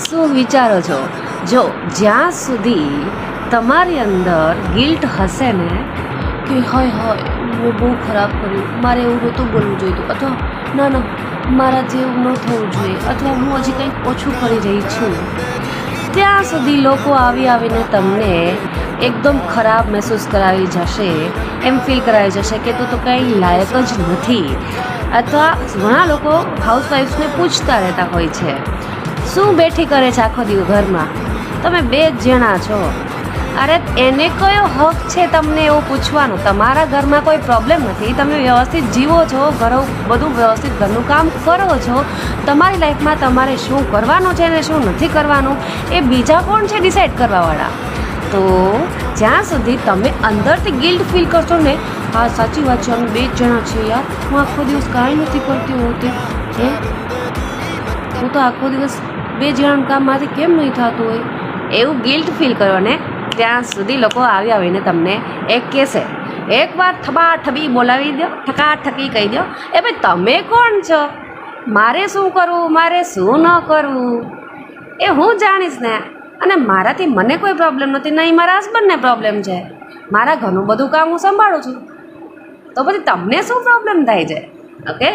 શું વિચારો છો? જો જ્યાં સુધી તમારી અંદર ગિલ્ટ હશે ને કે હોય હોય મેં બહુ ખરાબ કર્યું, મારે એવું નહોતું બોલવું જોઈએ, અથવા ના ના મારાથી એવું ન થવું જોઈએ, અથવા હું હજી કંઈક ઓછું કરી રહી છું, ત્યાં સુધી લોકો આવીને તમને એકદમ ખરાબ મહેસૂસ કરાવી જશે, એમ ફીલ કરાવી જશે કે તું તો કંઈ લાયક જ નથી. અથવા ઘણા લોકો હાઉસવાઈફ્સને પૂછતા રહેતા હોય છે, શું બેઠી કરે છે આખો દિવસ ઘરમાં, તમે 2 જ જણા છો. અરે એને કયો હક છે તમને એવું પૂછવાનો? તમારા ઘરમાં કોઈ પ્રોબ્લેમ નથી, તમે વ્યવસ્થિત જીવો છો, બધું વ્યવસ્થિત ઘરનું કામ કરો છો. તમારી લાઈફમાં તમારે શું કરવાનું છે ને શું નથી કરવાનું એ બીજા કોણ છે ડિસાઈડ કરવાવાળા? તો જ્યાં સુધી તમે અંદરથી ગિલ્ટ ફીલ કરશો ને, હા સાચી વાત છે, અમે 2 જ જણા છીએ યાર, હું આખો દિવસ કાંઈ નથી કરતી હોતી, હું તો આખો દિવસ 2 જણાનું કામમાંથી કેમ નહીં થતું હોય, એવું ગિલ્ટ ફીલ કરો ને, ત્યાં સુધી લોકો આવીને તમને એક કહેશે, એકવાર થબાઠબી બોલાવી દો, ઠકાઠકી કહી દો, એ ભાઈ તમે કોણ છો, મારે શું કરવું, મારે શું ન કરવું એ હું જાણીશ ને. અને મારાથી મને કોઈ પ્રોબ્લેમ નથી, નહીં મારા હસબન્ડને પ્રોબ્લેમ છે, મારા ઘરનું બધું કામ હું સંભાળું છું, તો પછી તમને શું પ્રોબ્લેમ થાય છે? ઓકે.